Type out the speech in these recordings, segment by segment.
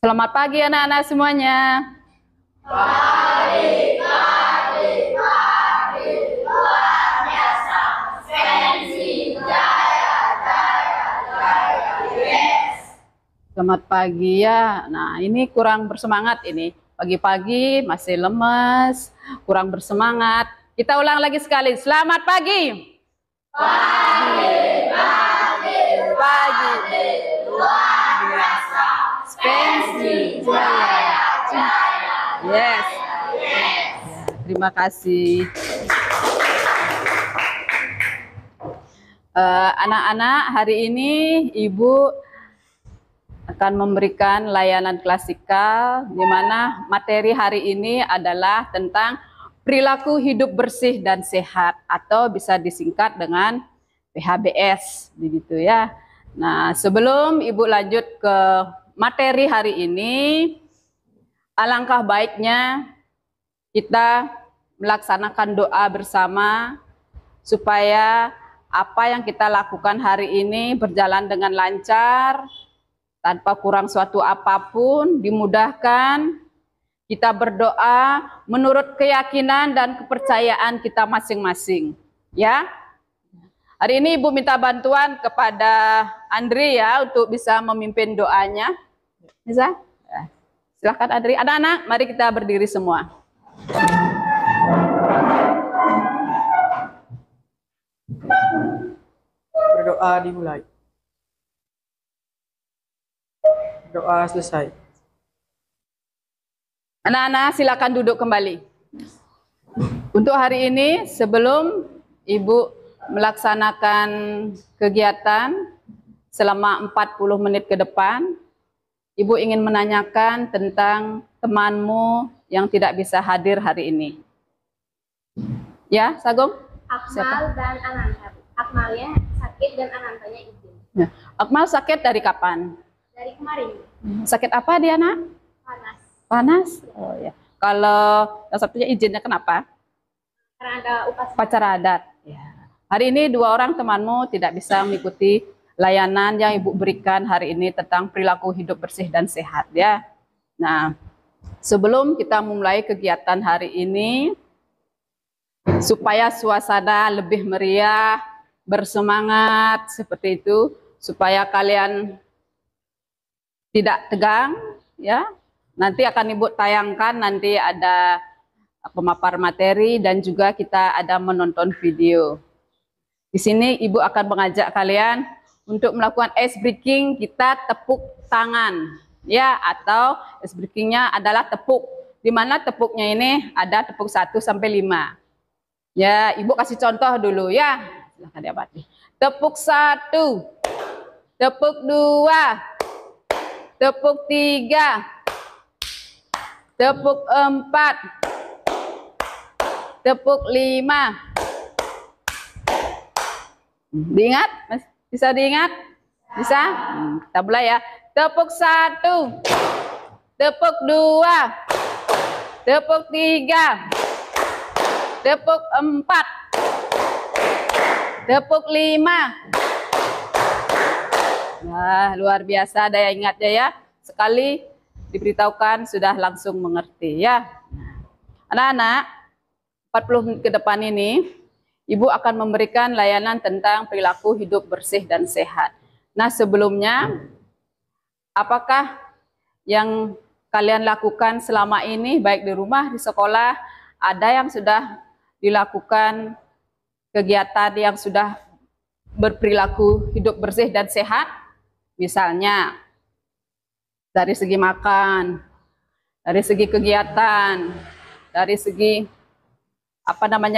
Selamat pagi anak-anak semuanya. Pagi, luar biasa. Sensi, jaya, yes. Selamat pagi ya. Nah, ini kurang bersemangat ini. Pagi-pagi masih lemes, kurang bersemangat. Kita ulang lagi sekali. Selamat pagi. Pagi, Luar biasa. Sensi, jaya. Yes. Terima kasih. Anak-anak, hari ini Ibu akan memberikan layanan klasikal, di mana materi hari ini adalah tentang perilaku hidup bersih dan sehat, atau bisa disingkat dengan PHBS, begitu ya. Nah, sebelum Ibu lanjut ke materi hari ini, alangkah baiknya kita melaksanakan doa bersama supaya apa yang kita lakukan hari ini berjalan dengan lancar, tanpa kurang suatu apapun, dimudahkan. Kita berdoa menurut keyakinan dan kepercayaan kita masing-masing, ya. Hari ini Ibu minta bantuan kepada Andri ya untuk bisa memimpin doanya. Bisa? Ya. Silakan Andri. Anak-anak, mari kita berdiri semua. Berdoa dimulai. Doa selesai. Anak-anak silakan duduk kembali. Untuk hari ini sebelum Ibu melaksanakan kegiatan selama 40 menit ke depan, Ibu ingin menanyakan tentang temanmu yang tidak bisa hadir hari ini. Ya, Sagong? Akmal dan Ananta. Akmalnya sakit dan Anantanya izin. Ya. Akmal sakit dari kapan? Dari kemarin. Sakit apa dia, Nak? Panas. Panas? Oh ya. Kalau yang satunya izinnya kenapa? Karena ada Upacara adat. Ya. Hari ini dua orang temanmu tidak bisa mengikuti layanan yang Ibu berikan hari ini tentang perilaku hidup bersih dan sehat ya. Nah, sebelum kita memulai kegiatan hari ini, supaya suasana lebih meriah, bersemangat seperti itu, supaya kalian tidak tegang ya. Nanti akan Ibu tayangkan, nanti ada pemapar materi dan juga kita ada menonton video. Di sini Ibu akan mengajak kalian untuk melakukan ice breaking, kita tepuk tangan ya, atau ice breakingnya adalah tepuk, di mana tepuknya ini ada tepuk 1 sampai 5. Ya, Ibu kasih contoh dulu ya. Silahkan diamati. Tepuk 1, tepuk 2, tepuk 3, tepuk 4, tepuk 5. Diingat? Bisa diingat? Bisa? Kita mulai ya. Tepuk 1, tepuk 2, tepuk 3, tepuk 4, tepuk 5. Nah, luar biasa, daya ingatnya ya. Sekali diberitahukan sudah langsung mengerti ya. Anak-anak, 40 menit ke depan ini Ibu akan memberikan layanan tentang perilaku hidup bersih dan sehat. Nah, sebelumnya, apakah yang kalian lakukan selama ini, baik di rumah, di sekolah, ada yang sudah dilakukan kegiatan yang sudah berperilaku hidup bersih dan sehat? Misalnya, dari segi makan, dari segi kegiatan, dari segi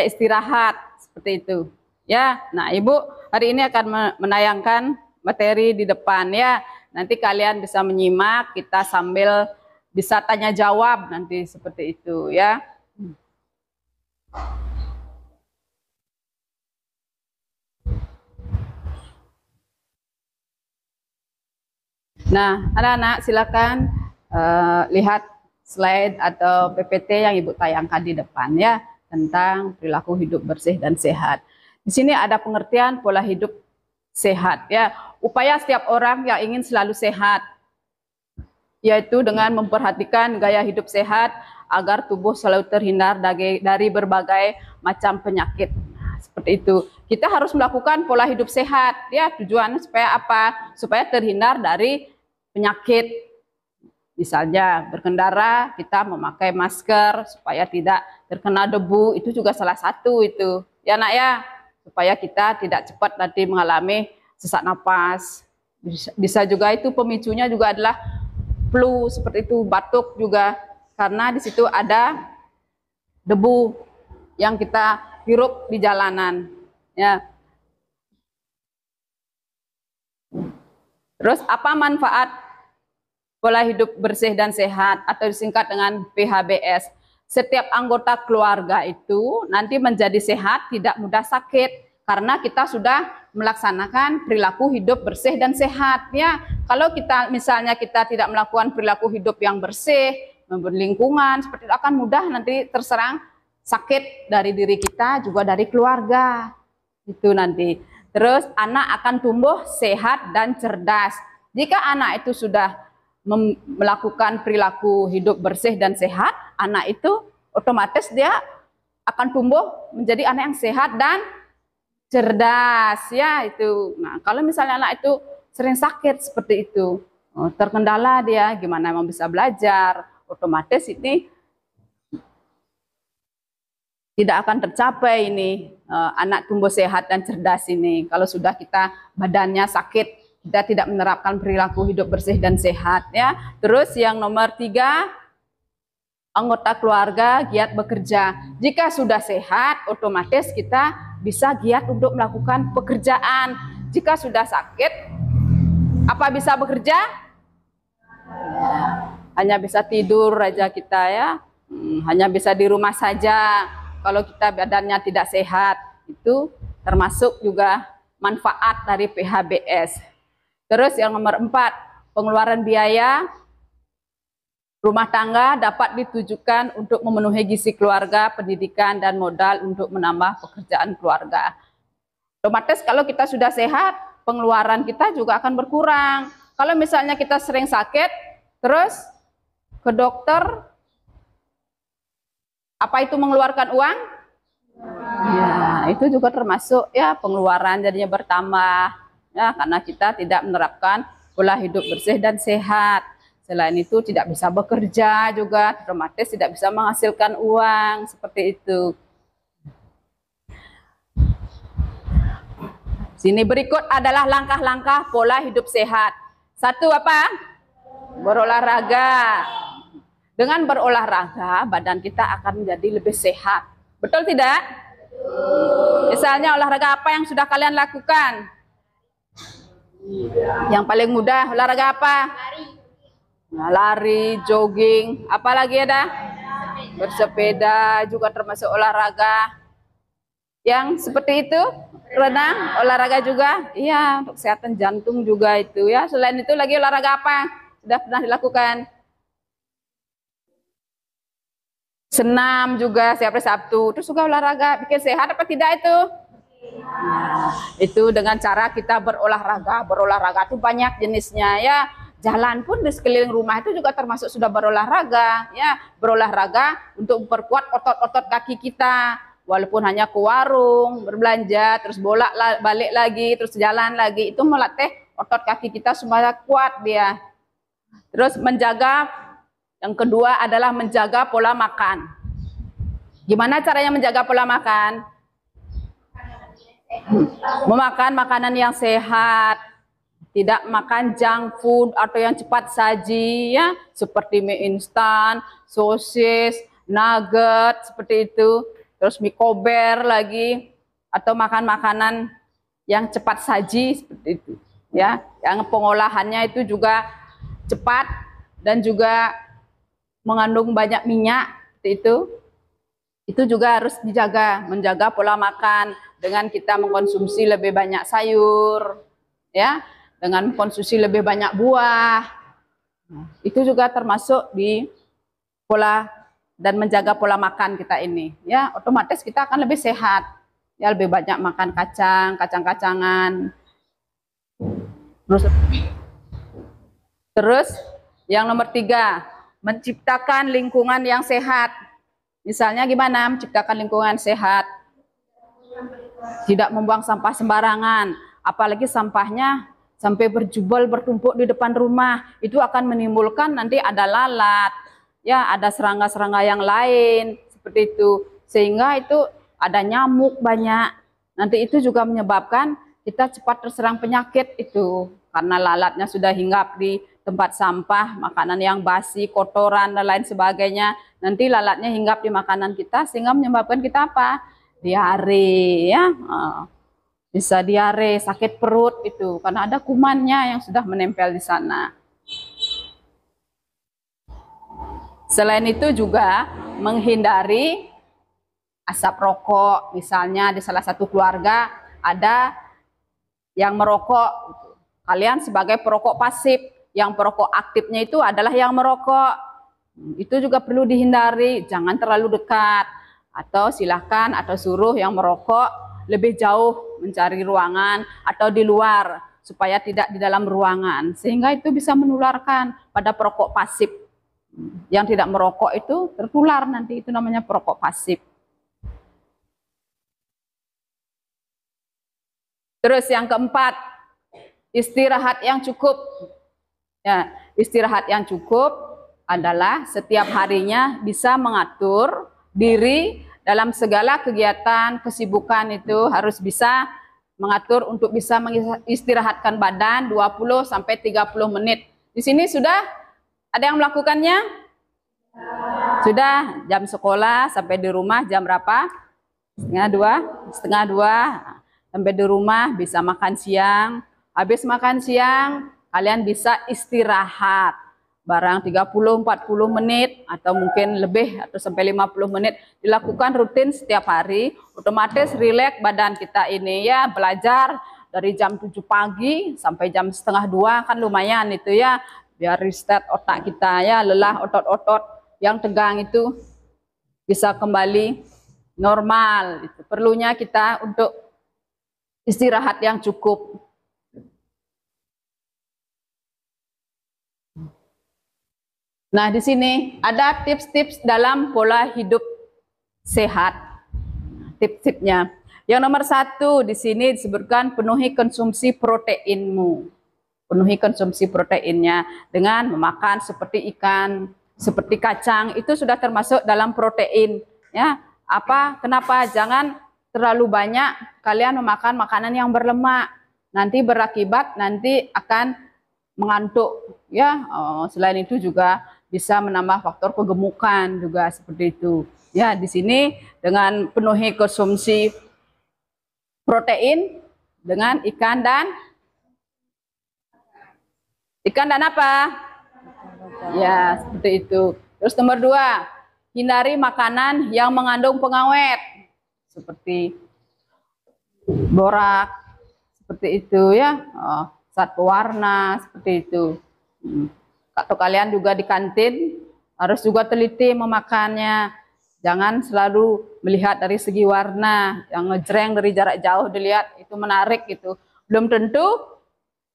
istirahat, seperti itu ya. Nah, Ibu hari ini akan menayangkan materi di depan ya. Nanti kalian bisa menyimak, kita sambil bisa tanya jawab nanti seperti itu ya. Nah, anak-anak silakan lihat slide atau PPT yang Ibu tayangkan di depan ya, tentang perilaku hidup bersih dan sehat. Di sini ada pengertian pola hidup sehat ya. Upaya setiap orang yang ingin selalu sehat. yaitu dengan memperhatikan gaya hidup sehat agar tubuh selalu terhindar dari berbagai macam penyakit. Nah, seperti itu. Kita harus melakukan pola hidup sehat, ya. Tujuannya supaya apa? Supaya terhindar dari penyakit. Misalnya berkendara, kita memakai masker supaya tidak terkena debu, itu juga salah satu itu. Ya nak ya, supaya kita tidak cepat nanti mengalami sesak napas. Bisa juga itu pemicunya juga adalah flu, seperti itu, batuk juga, karena di situ ada debu yang kita hirup di jalanan. Ya. Terus apa manfaat pola hidup bersih dan sehat atau disingkat dengan PHBS? Setiap anggota keluarga itu nanti menjadi sehat, tidak mudah sakit karena kita sudah melaksanakan perilaku hidup bersih dan sehat. Ya, kalau kita misalnya kita tidak melakukan perilaku hidup yang bersih, lingkungan seperti itu, akan mudah nanti terserang sakit dari diri kita juga dari keluarga. Itu nanti. Terus anak akan tumbuh sehat dan cerdas. Jika anak itu sudah melakukan perilaku hidup bersih dan sehat, anak itu otomatis dia akan tumbuh menjadi anak yang sehat dan cerdas, ya itu. Nah, kalau misalnya anak itu sering sakit seperti itu, terkendala dia, gimana mau bisa belajar, otomatis ini tidak akan tercapai ini anak tumbuh sehat dan cerdas ini. Kalau sudah kita badannya sakit, kita tidak menerapkan perilaku hidup bersih dan sehat, ya. Terus yang nomor 3, anggota keluarga giat bekerja. Jika sudah sehat, otomatis kita bisa giat untuk melakukan pekerjaan. Jika sudah sakit, apa bisa bekerja? Hanya bisa tidur aja kita, ya. Hanya bisa di rumah saja. Kalau kita badannya tidak sehat, itu termasuk juga manfaat dari PHBS. Terus yang nomor 4, pengeluaran biaya rumah tangga dapat ditujukan untuk memenuhi gizi keluarga, pendidikan, dan modal untuk menambah pekerjaan keluarga. Otomatis kalau kita sudah sehat, pengeluaran kita juga akan berkurang. Kalau misalnya kita sering sakit, terus ke dokter, apa itu mengeluarkan uang? Ya, itu juga termasuk ya pengeluaran jadinya bertambah, ya, karena kita tidak menerapkan pola hidup bersih dan sehat. Selain itu tidak bisa bekerja juga, otomatis tidak bisa menghasilkan uang, seperti itu. Sini berikut adalah langkah-langkah pola hidup sehat. 1, apa? Berolahraga. Dengan berolahraga, badan kita akan menjadi lebih sehat. Betul tidak? Misalnya olahraga apa yang sudah kalian lakukan? Yang paling mudah olahraga apa? Nah, lari, jogging, apalagi ada? Bersepeda juga termasuk olahraga. Yang seperti itu, renang, olahraga juga. Iya, untuk kesehatan jantung juga itu, ya. Selain itu lagi olahraga apa? Sudah pernah dilakukan? Senam juga setiap hari Sabtu. Terus juga olahraga, bikin sehat apa tidak itu? Nah, itu dengan cara kita berolahraga. Berolahraga itu banyak jenisnya, ya. Jalan pun di sekeliling rumah itu juga termasuk sudah berolahraga, ya. Berolahraga untuk memperkuat otot-otot kaki kita. Walaupun hanya ke warung, berbelanja, terus balik lagi, terus jalan lagi, itu melatih otot kaki kita supaya kuat dia. Terus menjaga, yang kedua adalah menjaga pola makan. Gimana caranya menjaga pola makan? Memakan makanan yang sehat, tidak makan junk food atau yang cepat saji, ya, seperti mie instan, sosis, nugget, seperti itu. Terus mie kober lagi, atau makan makanan yang cepat saji seperti itu, ya, yang pengolahannya itu juga cepat dan juga mengandung banyak minyak, seperti itu juga harus dijaga. Menjaga pola makan dengan kita mengkonsumsi lebih banyak sayur, ya, dengan mengkonsumsi lebih banyak buah. Itu juga termasuk di pola dan menjaga pola makan kita ini, ya. Otomatis kita akan lebih sehat, ya, lebih banyak makan kacang-kacangan. Terus Yang nomor 3, menciptakan lingkungan yang sehat. Misalnya gimana menciptakan lingkungan sehat? Tidak membuang sampah sembarangan, apalagi sampahnya sampai berjubel bertumpuk di depan rumah. Itu akan menimbulkan nanti ada lalat, ya ada serangga-serangga yang lain seperti itu. Sehingga itu ada nyamuk banyak. Nanti itu juga menyebabkan kita cepat terserang penyakit itu. Karena lalatnya sudah hinggap di tempat sampah, makanan yang basi, kotoran, dan lain sebagainya. Nanti lalatnya hinggap di makanan kita sehingga menyebabkan kita apa? Diare, ya. Bisa diare, sakit perut itu. Karena ada kumannya yang sudah menempel di sana. Selain itu juga menghindari asap rokok. Misalnya di salah satu keluarga ada yang merokok. Kalian sebagai perokok pasif, yang perokok aktifnya itu adalah yang merokok. Itu juga perlu dihindari, jangan terlalu dekat. Atau silahkan atau suruh yang merokok lebih jauh mencari ruangan atau di luar supaya tidak di dalam ruangan. Sehingga itu bisa menularkan pada perokok pasif. Yang tidak merokok itu tertular nanti, itu namanya perokok pasif. Terus yang keempat, istirahat yang cukup. Ya, istirahat yang cukup adalah setiap harinya bisa mengatur diri dalam segala kegiatan, kesibukan itu harus bisa mengatur untuk bisa mengistirahatkan badan 20 sampai 30 menit. Di sini sudah ada yang melakukannya? Sudah. Jam sekolah sampai di rumah jam berapa? Setengah dua. Sampai di rumah bisa makan siang. Habis makan siang, kalian bisa istirahat. Barang 30-40 menit atau mungkin lebih atau sampai 50 menit. Dilakukan rutin setiap hari. Otomatis rileks badan kita ini ya. Belajar dari jam 7 pagi sampai jam setengah 2 kan lumayan itu ya. Biar reset otak kita ya. Lelah otot-otot yang tegang itu bisa kembali normal. Itu perlunya kita untuk istirahat yang cukup. Nah, di sini ada tips-tips dalam pola hidup sehat. Tips-tipsnya. Yang nomor 1 di sini disebutkan penuhi konsumsi proteinmu. Penuhi konsumsi proteinnya dengan memakan seperti ikan, seperti kacang, itu sudah termasuk dalam protein. Ya, kenapa? Jangan terlalu banyak kalian memakan makanan yang berlemak. Nanti berakibat nanti akan mengantuk. Ya, selain itu juga bisa menambah faktor kegemukan juga seperti itu. Ya, di sini dengan penuhi konsumsi protein dengan ikan dan apa? Ya, seperti itu. Terus nomor 2, hindari makanan yang mengandung pengawet seperti borak, seperti itu ya, zat pewarna seperti itu. Atau kalian juga di kantin harus juga teliti memakannya. Jangan selalu melihat dari segi warna, yang ngejreng dari jarak jauh dilihat itu menarik gitu. Belum tentu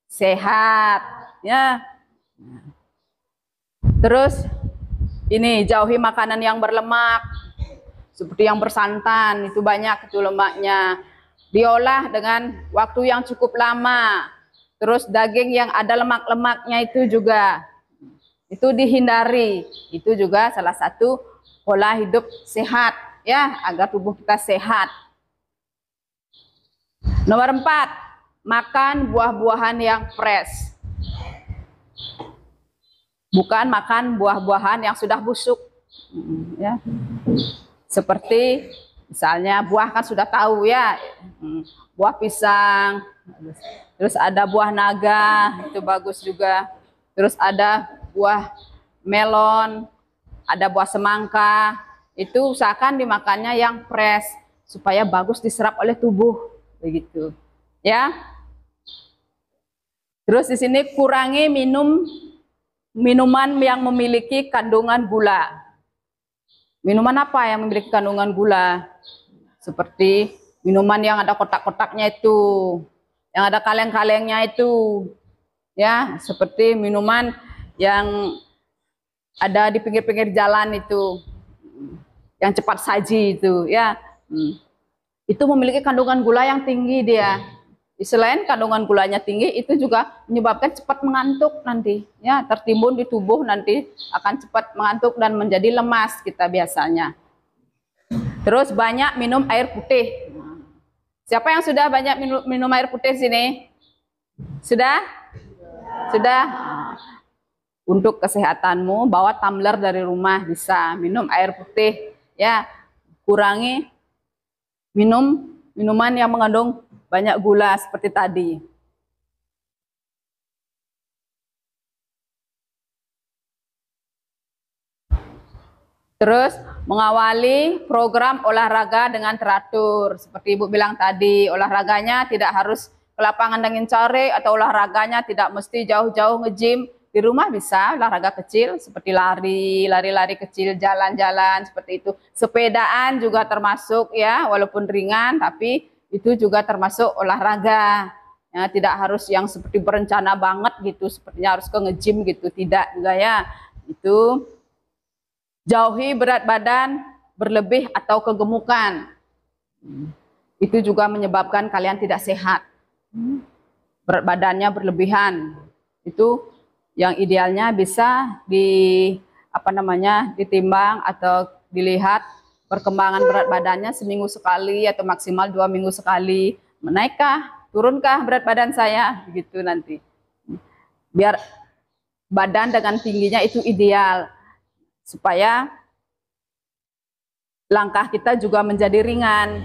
sehat, ya. Terus ini jauhi makanan yang berlemak, seperti yang bersantan, itu banyak itu lemaknya. Diolah dengan waktu yang cukup lama. Terus daging yang ada lemak-lemaknya itu juga itu dihindari. Itu juga salah satu pola hidup sehat ya, agar tubuh kita sehat. Nomor 4, makan buah-buahan yang fresh. Bukan makan buah-buahan yang sudah busuk. Ya. Seperti misalnya buah kan sudah tahu ya, buah pisang, terus ada buah naga, itu bagus juga. Terus ada buah melon, ada buah semangka, itu usahakan dimakannya yang fresh supaya bagus diserap oleh tubuh, begitu. Ya. Terus di sini kurangi minuman yang memiliki kandungan gula. Minuman apa yang memiliki kandungan gula? Seperti minuman yang ada kotak-kotaknya itu, yang ada kaleng-kalengnya itu. Ya, seperti minuman yang ada di pinggir-pinggir jalan itu, yang cepat saji itu ya. Itu memiliki kandungan gula yang tinggi dia. Selain kandungan gulanya tinggi, itu juga menyebabkan cepat mengantuk nanti ya, tertimbun di tubuh nanti akan cepat mengantuk dan menjadi lemas kita biasanya. Terus banyak minum air putih. Siapa yang sudah banyak minum air putih sini? Sudah? Sudah? Untuk kesehatanmu, bawa tumbler dari rumah, bisa minum air putih ya. Kurangi minum minuman yang mengandung banyak gula seperti tadi. Terus mengawali program olahraga dengan teratur. Seperti Ibu bilang tadi, olahraganya tidak harus ke lapangan dengan sore, atau olahraganya tidak mesti jauh-jauh nge-gym. Di rumah bisa olahraga kecil seperti lari kecil, jalan-jalan seperti itu. Sepedaan juga termasuk ya, walaupun ringan tapi itu juga termasuk olahraga. Ya, tidak harus yang seperti berencana banget gitu, sepertinya harus ke nge-gym gitu, tidak juga ya. Itu jauhi berat badan berlebih atau kegemukan. Itu juga menyebabkan kalian tidak sehat. Berat badannya berlebihan. Itu yang idealnya bisa ditimbang atau dilihat perkembangan berat badannya seminggu sekali atau maksimal 2 minggu sekali. Menaikkah, turunkah berat badan saya? Begitu nanti. Biar badan dengan tingginya itu ideal, supaya langkah kita juga menjadi ringan.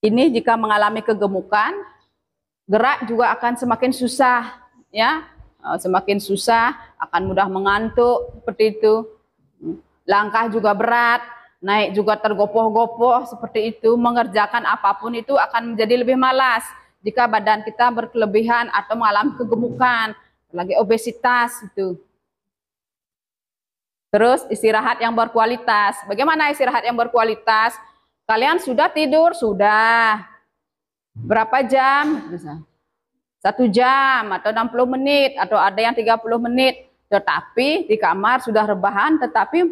Ini jika mengalami kegemukan, gerak juga akan semakin susah ya, semakin susah, akan mudah mengantuk seperti itu. Langkah juga berat, naik juga tergopoh-gopoh seperti itu. Mengerjakan apapun itu akan menjadi lebih malas jika badan kita berkelebihan atau mengalami kegemukan, lagi obesitas itu. Terus istirahat yang berkualitas. Bagaimana istirahat yang berkualitas? Kalian sudah tidur? Sudah. Berapa jam? 1 jam atau 60 menit atau ada yang 30 menit. Tetapi di kamar sudah rebahan, tetapi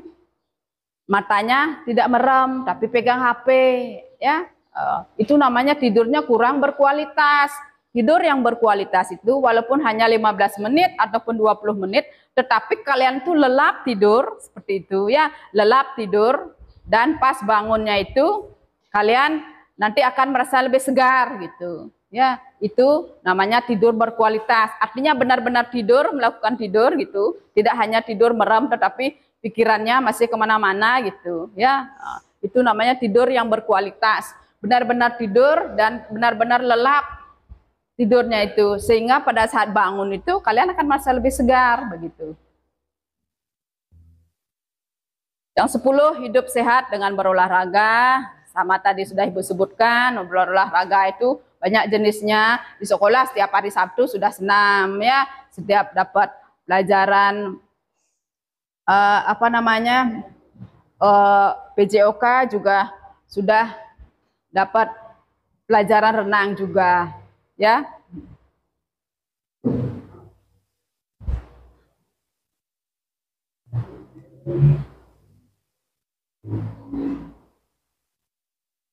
matanya tidak merem, tapi pegang HP ya. Itu namanya tidurnya kurang berkualitas. Tidur yang berkualitas itu walaupun hanya 15 menit ataupun 20 menit, tetapi kalian tuh lelap tidur seperti itu ya, lelap tidur, dan pas bangunnya itu kalian nanti akan merasa lebih segar gitu ya. Itu namanya tidur berkualitas, artinya benar-benar tidur, melakukan tidur gitu, tidak hanya tidur merem tetapi pikirannya masih kemana-mana gitu ya. Itu namanya tidur yang berkualitas, benar-benar tidur dan benar-benar lelap tidurnya itu, sehingga pada saat bangun itu kalian akan merasa lebih segar begitu. Yang 10, hidup sehat dengan berolahraga. Sama tadi sudah Ibu sebutkan, berolahraga itu banyak jenisnya. Di sekolah setiap hari Sabtu sudah senam ya, setiap dapat pelajaran PJOK juga sudah dapat pelajaran renang juga ya.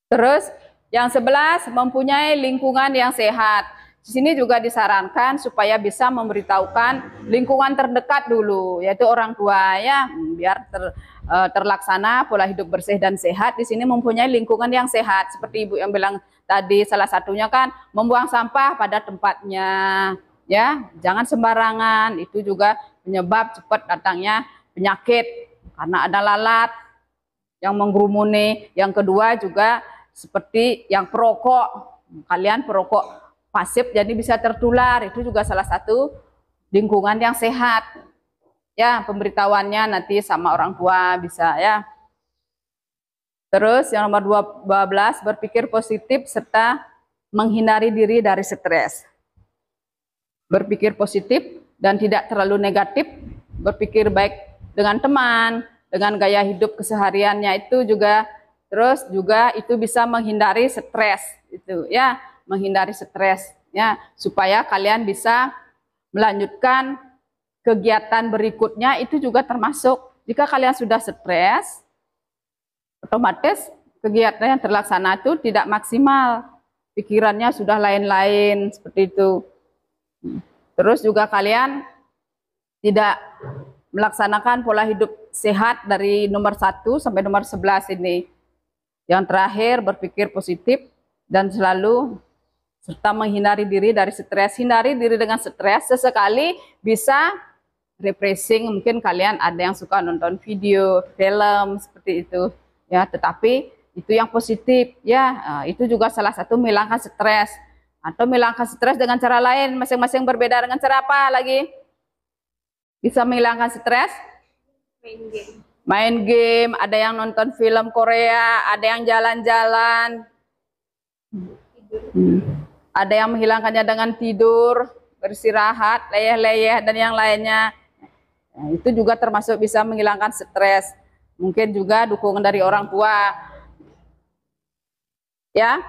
Terus yang 11, mempunyai lingkungan yang sehat. Di sini juga disarankan supaya bisa memberitahukan lingkungan terdekat dulu, yaitu orang tua ya, biar terlaksana pola hidup bersih dan sehat. Di sini mempunyai lingkungan yang sehat, seperti Ibu yang bilang tadi, salah satunya kan membuang sampah pada tempatnya ya, jangan sembarangan. Itu juga penyebab cepat datangnya penyakit karena ada lalat yang menggerumuni. Yang kedua juga seperti yang perokok, kalian perokok pasif jadi bisa tertular. Itu juga salah satu lingkungan yang sehat ya, pemberitahuannya nanti sama orang tua bisa ya. Terus yang nomor 12, berpikir positif serta menghindari diri dari stres. Berpikir positif dan tidak terlalu negatif, berpikir baik dengan teman, dengan gaya hidup kesehariannya itu juga. Terus juga itu bisa menghindari stres itu ya, menghindari stres ya, supaya kalian bisa melanjutkan kegiatan berikutnya itu juga termasuk. Jika kalian sudah stres, otomatis kegiatan yang terlaksana itu tidak maksimal. Pikirannya sudah lain-lain seperti itu. Terus juga kalian tidak melaksanakan pola hidup sehat dari nomor 1 sampai nomor 11 ini. Yang terakhir, berpikir positif dan selalu serta menghindari diri dari stres. Hindari diri dengan stres, sesekali bisa refreshing. Mungkin kalian ada yang suka nonton video, film seperti itu ya, tetapi itu yang positif ya. Itu juga salah satu menghilangkan stres. Atau menghilangkan stres dengan cara lain, masing-masing berbeda. Dengan cara apa lagi bisa menghilangkan stres? Main game. Main game, ada yang nonton film Korea, ada yang jalan-jalan, ada yang menghilangkannya dengan tidur, beristirahat, leyeh-leyeh, dan yang lainnya. Nah, itu juga termasuk bisa menghilangkan stres. Mungkin juga dukungan dari orang tua. Ya.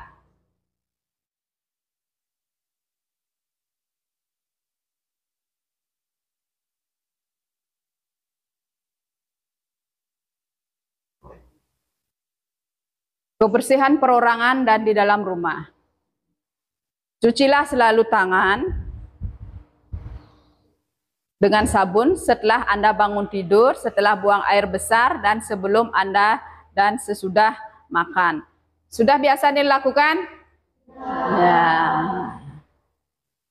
Kebersihan perorangan dan di dalam rumah. Cucilah selalu tangan dengan sabun setelah Anda bangun tidur, setelah buang air besar, dan sebelum Anda dan sesudah makan. Sudah biasa dilakukan? Ya.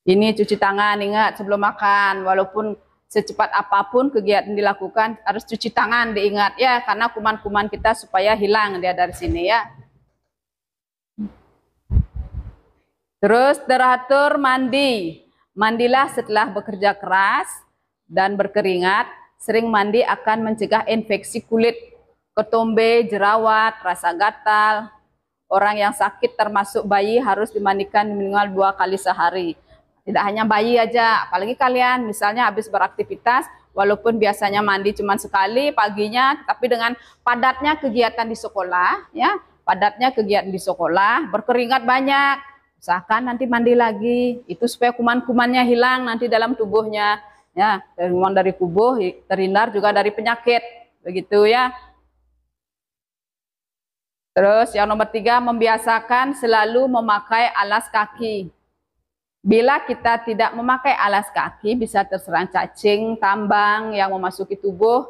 Ini cuci tangan, ingat sebelum makan, walaupun secepat apapun kegiatan dilakukan, harus cuci tangan, diingat ya, karena kuman-kuman kita supaya hilang dia dari sini ya. Terus teratur mandi. Mandilah setelah bekerja keras dan berkeringat. Sering mandi akan mencegah infeksi kulit, ketombe, jerawat, rasa gatal. Orang yang sakit termasuk bayi harus dimandikan minimal 2 kali sehari. Tidak hanya bayi aja, apalagi kalian misalnya habis beraktivitas, walaupun biasanya mandi cuma sekali paginya, tapi dengan padatnya kegiatan di sekolah, ya, padatnya kegiatan di sekolah, berkeringat banyak, usahakan nanti mandi lagi, itu supaya kuman-kumannya hilang nanti dalam tubuhnya, ya, dari tubuh terhindar juga dari penyakit, begitu ya. Terus yang nomor 3, membiasakan selalu memakai alas kaki. Bila kita tidak memakai alas kaki, bisa terserang cacing, tambang yang memasuki tubuh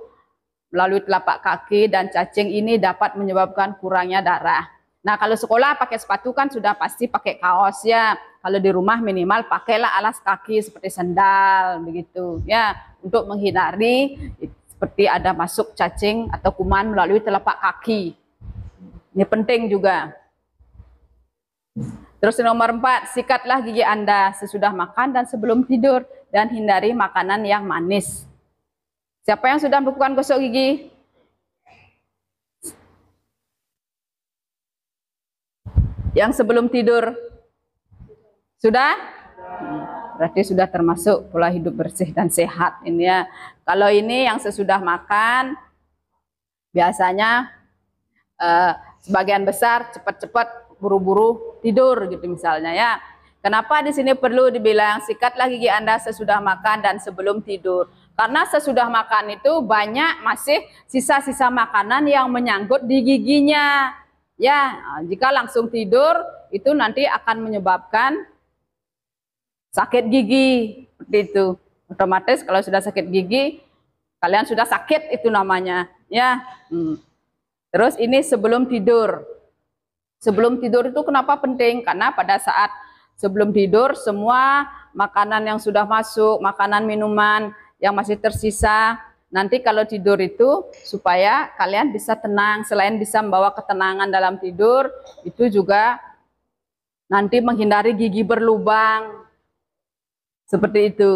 melalui telapak kaki, dan cacing ini dapat menyebabkan kurangnya darah. Nah, kalau sekolah pakai sepatu kan sudah pasti pakai kaos ya. Kalau di rumah minimal pakailah alas kaki seperti sandal begitu ya, untuk menghindari seperti ada masuk cacing atau kuman melalui telapak kaki. Ini penting juga. Terus nomor 4, sikatlah gigi Anda sesudah makan dan sebelum tidur, dan hindari makanan yang manis. Siapa yang sudah melakukan gosok gigi? Yang sebelum tidur? Sudah? Berarti sudah termasuk pola hidup bersih dan sehat ini ya. Kalau ini yang sesudah makan, biasanya sebagian besar cepat-cepat buru-buru tidur gitu misalnya ya. Kenapa di sini perlu dibilang sikatlah gigi Anda sesudah makan dan sebelum tidur? Karena sesudah makan itu banyak masih sisa-sisa makanan yang menyangkut di giginya. Ya, jika langsung tidur itu nanti akan menyebabkan sakit gigi seperti itu. Otomatis kalau sudah sakit gigi, kalian sudah sakit itu namanya ya. Terus ini sebelum tidur. Sebelum tidur itu kenapa penting? Karena pada saat sebelum tidur semua makanan yang sudah masuk, makanan minuman yang masih tersisa, nanti kalau tidur itu supaya kalian bisa tenang, selain bisa membawa ketenangan dalam tidur, itu juga nanti menghindari gigi berlubang. Seperti itu.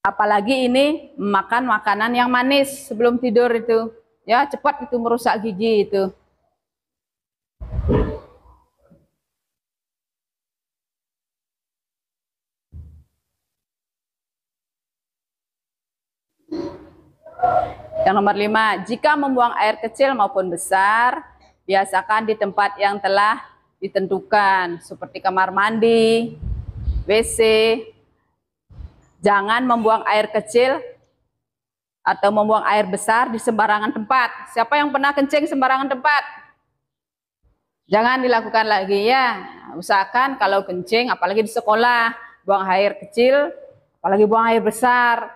Apalagi ini makan makanan yang manis sebelum tidur itu. Ya, cepat itu merusak gigi itu. Yang nomor 5, jika membuang air kecil maupun besar, biasakan di tempat yang telah ditentukan seperti kamar mandi, WC. Jangan membuang air kecil atau membuang air besar di sembarangan tempat. Siapa yang pernah kencing sembarangan tempat? Jangan dilakukan lagi ya. Usahakan kalau kencing, apalagi di sekolah, buang air kecil, apalagi buang air besar,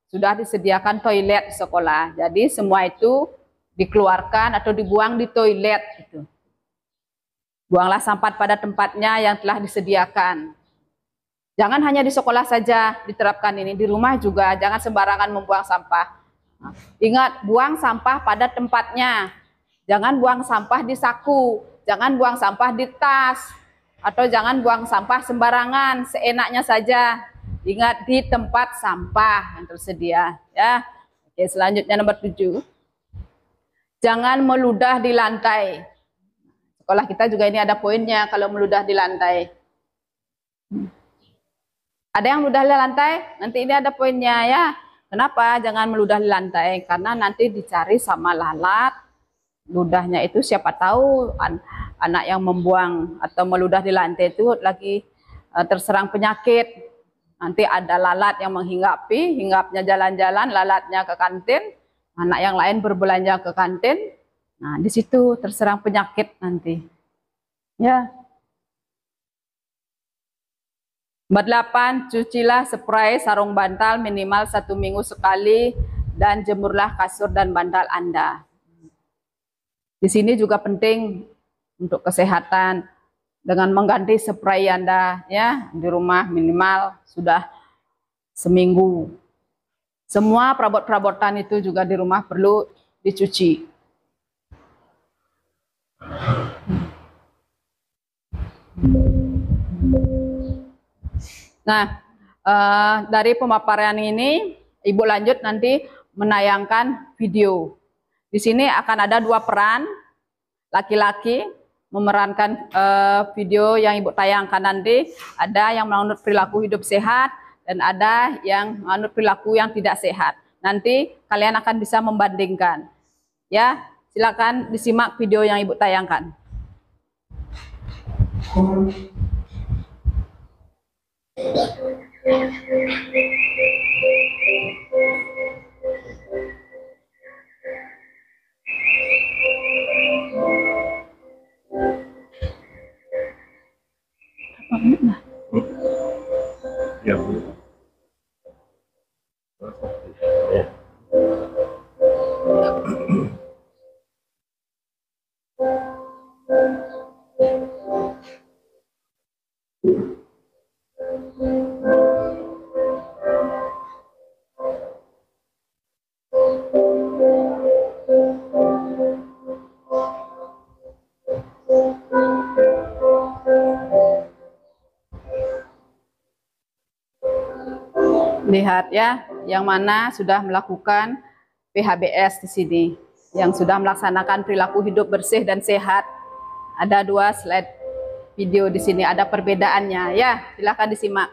sudah disediakan toilet di sekolah. Jadi semua itu dikeluarkan atau dibuang di toilet gitu. Buanglah sampah pada tempatnya yang telah disediakan. Jangan hanya di sekolah saja diterapkan ini, di rumah juga jangan sembarangan membuang sampah. Ingat, buang sampah pada tempatnya. Jangan buang sampah di saku, jangan buang sampah di tas, atau jangan buang sampah sembarangan, seenaknya saja. Ingat, di tempat sampah yang tersedia. Ya. Oke, selanjutnya nomor 7. Jangan meludah di lantai. Sekolah kita juga ini ada poinnya kalau meludah di lantai. Ada yang meludah di lantai? Nanti ini ada poinnya ya. Kenapa jangan meludah di lantai? Karena nanti dicari sama lalat. Ludahnya itu siapa tahu anak yang membuang atau meludah di lantai itu lagi terserang penyakit. Nanti ada lalat yang menghinggapi, hinggapnya jalan-jalan, lalatnya ke kantin, anak yang lain berbelanja ke kantin. Nah, di situ terserang penyakit nanti. Ya. Nomor 8, cucilah spray sarung bantal minimal 1 minggu sekali dan jemurlah kasur dan bantal Anda. Di sini juga penting untuk kesehatan dengan mengganti spray Anda ya di rumah minimal sudah seminggu. Semua perabot-perabotan itu juga di rumah perlu dicuci. Nah, dari pemaparan ini, Ibu lanjut nanti menayangkan video. Di sini akan ada 2 peran, laki-laki memerankan video yang Ibu tayangkan nanti. Ada yang menganut perilaku hidup sehat, dan ada yang menganut perilaku yang tidak sehat. Nanti kalian akan bisa membandingkan. Ya, silakan disimak video yang Ibu tayangkan. Ya, Bu. Ya. Lihat ya, yang mana sudah melakukan PHBS di sini, yang sudah melaksanakan perilaku hidup bersih dan sehat. Ada 2 slide video di sini, ada perbedaannya ya. Silakan disimak.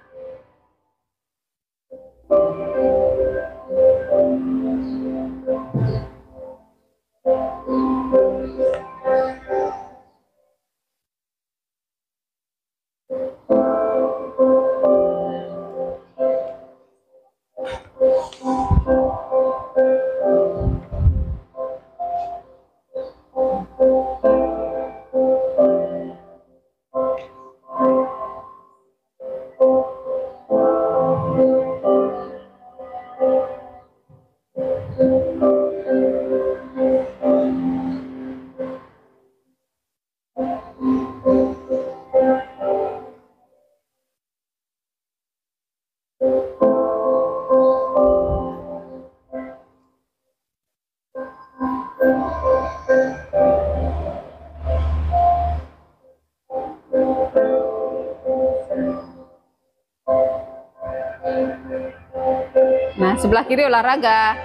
Nah, sebelah kiri olahraga.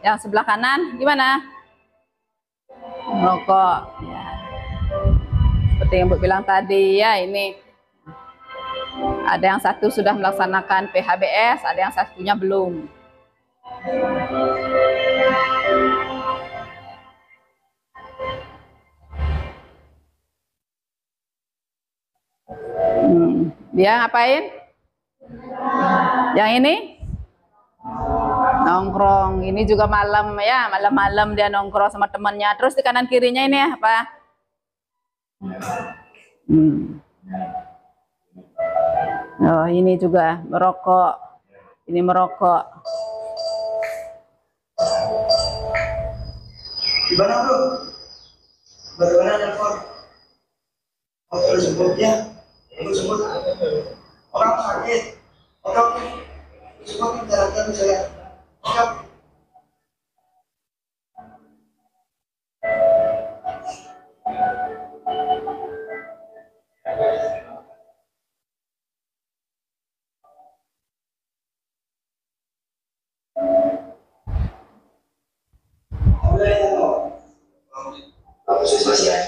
Yang sebelah kanan gimana? Merokok. Ya. Seperti yang Bu bilang tadi ya, ini ada yang satu sudah melaksanakan PHBS, ada yang satunya belum. Dia ngapain? Yang ini? Nongkrong. Ini juga malam ya, malam-malam dia nongkrong sama temannya. Terus di kanan kirinya ini apa? Oh, ini juga merokok. Ini merokok. Gimana bro? Bagaimana telepon? Oke, sebut ya. Sebut. Orang sakit. Oke. Sebut jaraknya saya. Oke. Aku sukses ya.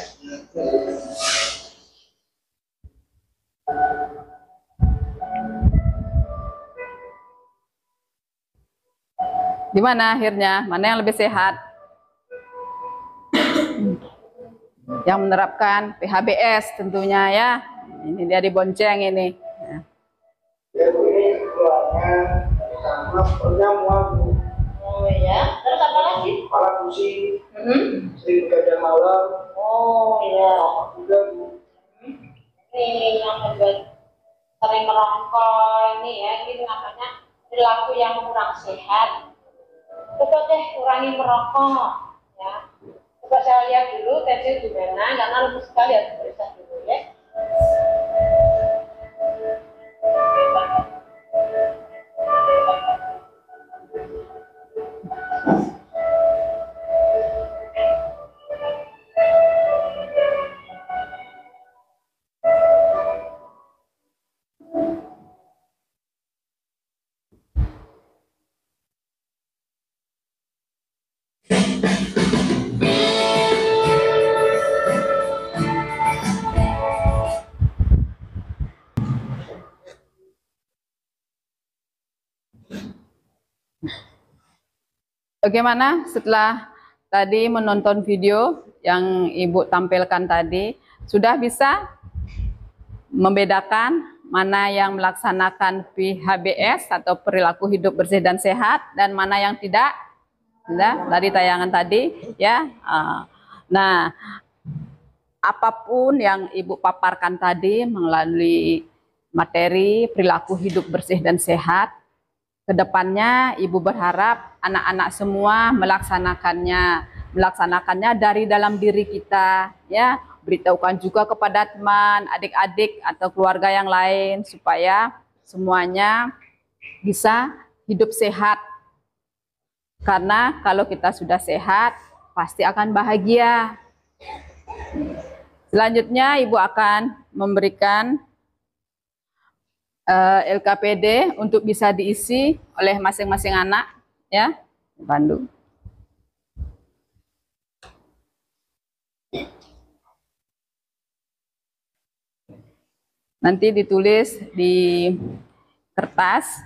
Gimana akhirnya? Mana yang lebih sehat? Yang menerapkan PHBS tentunya ya. Ini dia dibonceng ini. Ya bu, ini keluarnya sama pernya mual bu. Oh ya, terus apa lagi? Kepala pusing, sering begadang malam. Oh ya, Juga bu. ini yang membuat sering merokok ini ya, ini namanya perilaku yang kurang sehat. Coba deh kurangi merokok ya. Coba saya lihat dulu tensi gimana, karena lebih sekali harus periksa dulu ya. Bagaimana setelah tadi menonton video yang Ibu tampilkan tadi, sudah bisa membedakan mana yang melaksanakan PHBS atau perilaku hidup bersih dan sehat dan mana yang tidak? Sudah dari tayangan tadi ya. Nah, apapun yang Ibu paparkan tadi melalui materi perilaku hidup bersih dan sehat, kedepannya Ibu berharap anak-anak semua melaksanakannya dari dalam diri kita ya. Beritahukan juga kepada teman, adik-adik atau keluarga yang lain supaya semuanya bisa hidup sehat. Karena kalau kita sudah sehat pasti akan bahagia. Selanjutnya Ibu akan memberikan LKPD untuk bisa diisi oleh masing-masing anak ya, Bandung. Nanti ditulis di kertas,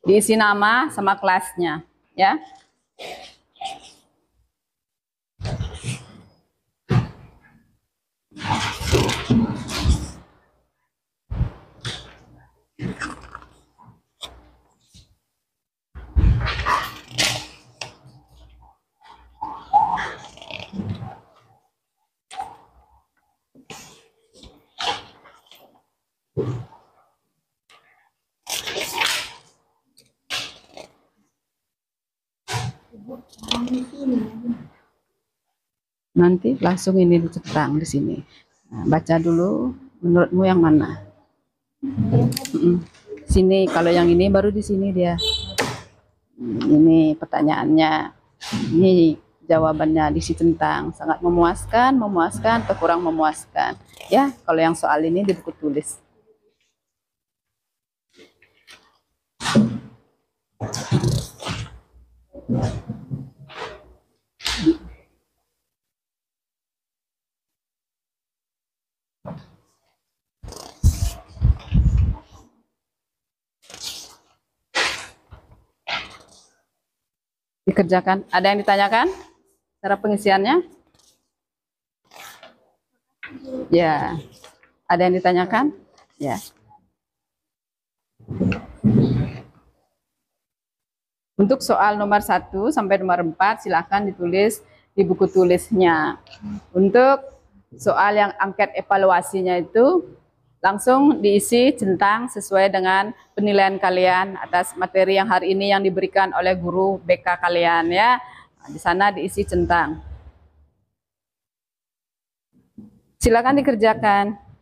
diisi nama sama kelasnya ya. Nanti langsung ini dicetang di sini. Nah, baca dulu, menurutmu yang mana? Sini, kalau yang ini baru di sini dia. Ini pertanyaannya, ini jawabannya di situ tentang sangat memuaskan, memuaskan, atau kurang memuaskan. Ya, kalau yang soal ini di buku tulis. Dikerjakan. Ada yang ditanyakan cara pengisiannya? Ya, ada yang ditanyakan? Ya. Untuk soal nomor 1 sampai nomor 4 silakan ditulis di buku tulisnya. Untuk soal yang angket evaluasinya itu langsung diisi centang sesuai dengan penilaian kalian atas materi yang hari ini yang diberikan oleh guru BK kalian ya. Nah, di sana diisi centang. Silakan dikerjakan.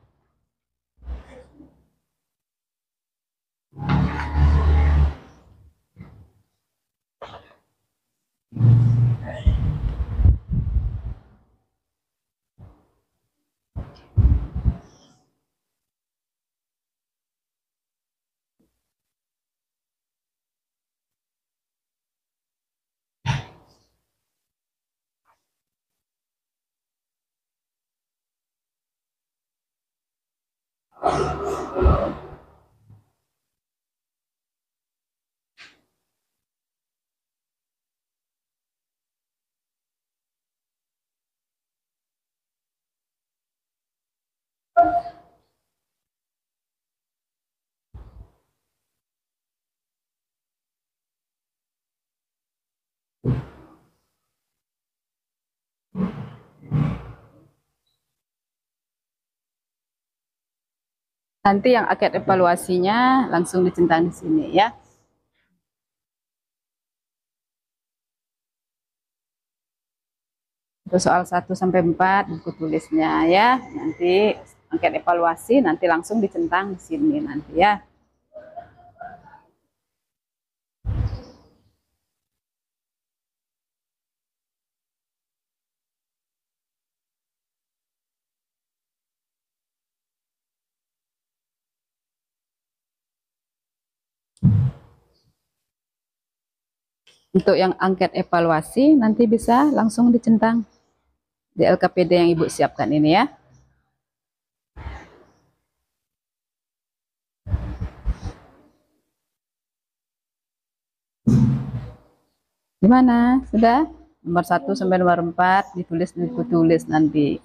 Nanti yang angket evaluasinya langsung dicentang di sini ya. Untuk soal 1 sampai 4 buku tulisnya ya. Nanti angket evaluasi nanti langsung dicentang di sini nanti ya. Untuk yang angket evaluasi nanti bisa langsung dicentang di LKPD yang Ibu siapkan ini ya. Gimana? Sudah? Nomor 1 sampai nomor 4 ditulis di buku tulis nanti.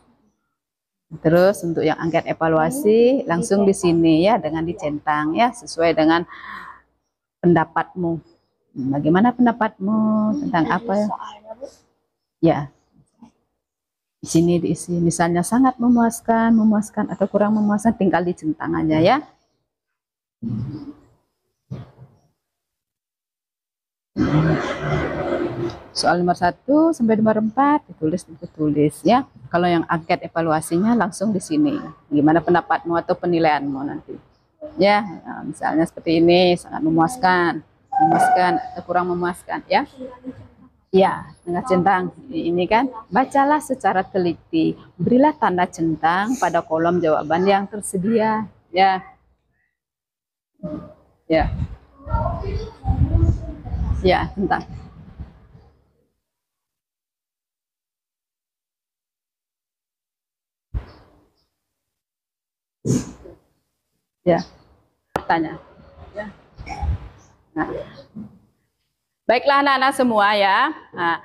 Terus untuk yang angket evaluasi langsung di sini ya dengan dicentang ya sesuai dengan pendapatmu. Bagaimana pendapatmu tentang apa ya? Ya. Di sini diisi misalnya sangat memuaskan, memuaskan atau kurang memuaskan tinggal dicentang aja ya. Soal nomor 1 sampai nomor 4 ditulis ya. Kalau yang angket evaluasinya langsung di sini. Gimana pendapatmu atau penilaianmu nanti. Ya, nah, misalnya seperti ini sangat memuaskan, memuaskan atau kurang memuaskan ya. Ya, dengan centang ini kan. Bacalah secara teliti. Berilah tanda centang pada kolom jawaban yang tersedia ya. Ya. Ya, centang. Ya, bertanya. Ya. Nah. Baiklah anak-anak semua ya. Nah,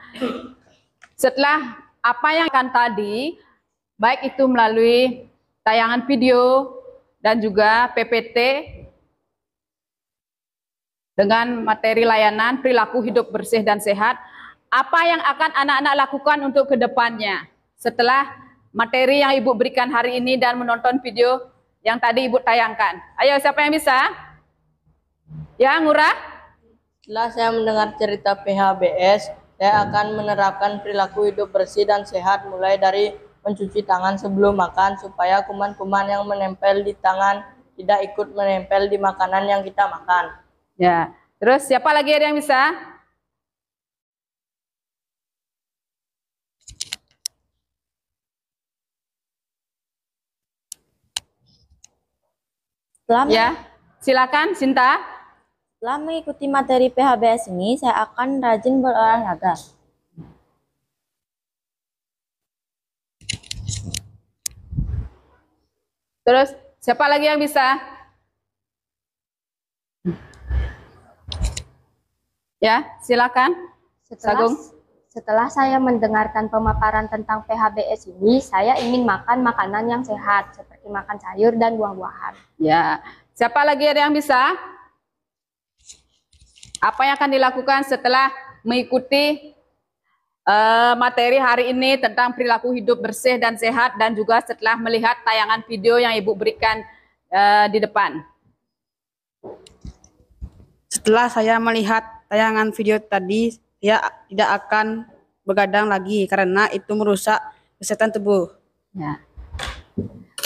setelah apa yang akan tadi, baik itu melalui tayangan video dan juga PPT dengan materi layanan perilaku hidup bersih dan sehat, apa yang akan anak-anak lakukan untuk kedepannya setelah materi yang Ibu berikan hari ini dan menonton video yang tadi Ibu tayangkan. Ayo, siapa yang bisa? Ya, Ngurah? Setelah saya mendengar cerita PHBS, saya akan menerapkan perilaku hidup bersih dan sehat mulai dari mencuci tangan sebelum makan supaya kuman-kuman yang menempel di tangan tidak ikut menempel di makanan yang kita makan. Ya, terus siapa lagi yang bisa? Ya, silakan Sinta. Setelah mengikuti materi PHBS ini, saya akan rajin berolahraga. Terus siapa lagi yang bisa? Ya, silakan. Setelah saya mendengarkan pemaparan tentang PHBS ini, saya ingin makan makanan yang sehat seperti seperti makan sayur dan buah-buahan. Ya, siapa lagi ada yang bisa? Apa yang akan dilakukan setelah mengikuti materi hari ini tentang perilaku hidup bersih dan sehat, dan juga setelah melihat tayangan video yang Ibu berikan di depan? Setelah saya melihat tayangan video tadi, saya tidak akan begadang lagi karena itu merusak kesehatan tubuh. Ya.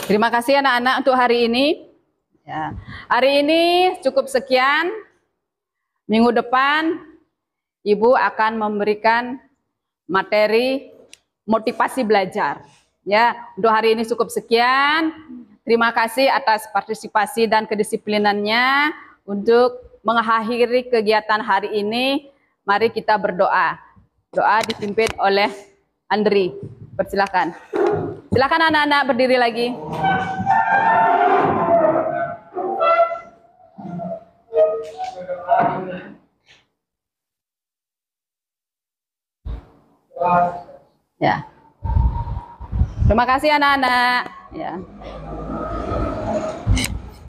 Terima kasih anak-anak untuk hari ini. Ya. Hari ini cukup sekian. Minggu depan Ibu akan memberikan materi motivasi belajar. Ya, untuk hari ini cukup sekian. Terima kasih atas partisipasi dan kedisiplinannya. Untuk mengakhiri kegiatan hari ini, mari kita berdoa. Doa dipimpin oleh Andri. Persilakan. Silakan anak-anak berdiri lagi. Ya. Terima kasih anak-anak. Ya.